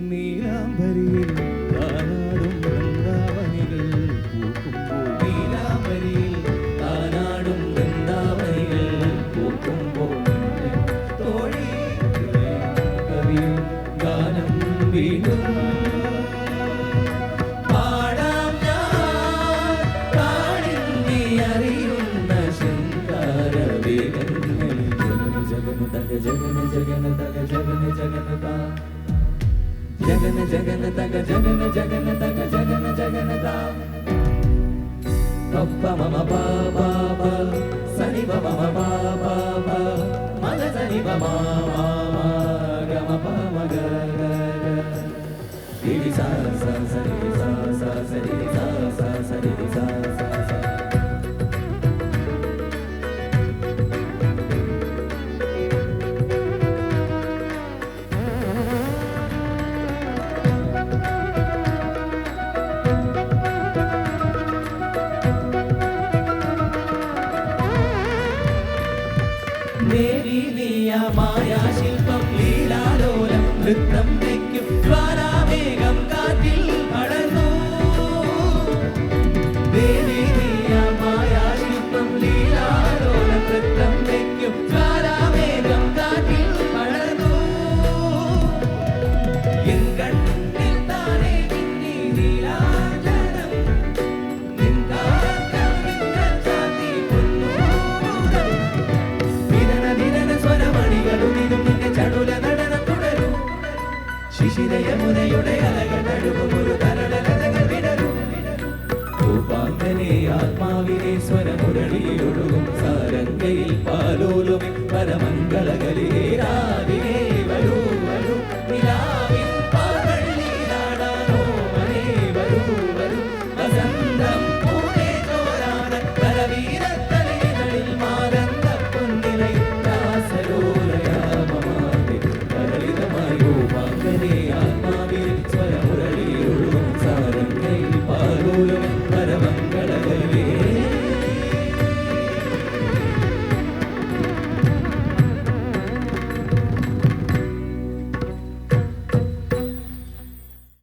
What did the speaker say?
നീലാംബരിയിൽ താനാടും വൃന്ദാവനികൾ പൂക്കുമ്പോൾ നീലാംബരിയിൽ താനാടും വൃന്ദാവനികൾ പൂക്കുമ്പോൾ തോഴി കവിയും ഗാനം വീണ്ടും പാടാം ഞാൻ കാണിന്നി അറിയുന്ന ശൃംഗാരവേഗങ്ങളിൽ ജഗന തക ജഗന ജഗന തക ജഗന ജഗന താ ജഗന ജഗന തക ജഗന ജഗന തക ജഗന ജഗന താ പപ്പ മമ പാപ സനി പമ പാപ മഗ സനി പമ ഗമ പമ ഗ രി സ സ സരി സ സ സരി സ സ സരി സ സ സ ദേവി നീയ മായാശില്പം ലീലാലോലം നൃത്തം വയ്ക്കും ജ്വാലാമേഘം കാറ്റിൽ പടർന്നു ദേവി നീയ മായാശില്പം ലീലാലോലം നൃത്തം വയ്ക്കും ജ്വാലാമേഘം കാറ്റിൽ പടർന്നു എൻ കണ്ണിൽ താനേ മിന്നി നീലാഞ്ജനം നിൻ കാന്തം മിന്നൽ ചാർത്തി പൊന്നു ശിശിരയമുനയുടെ അലകൾ നടുവും ഒരു തരളലതകൾ വിടരും ഭൂപാന്തനെ ആത്മാവിനെ സ്വരമുരളിയിലൊഴുകും സാരംഗയിൽ പാലോലുമി പരമംഗള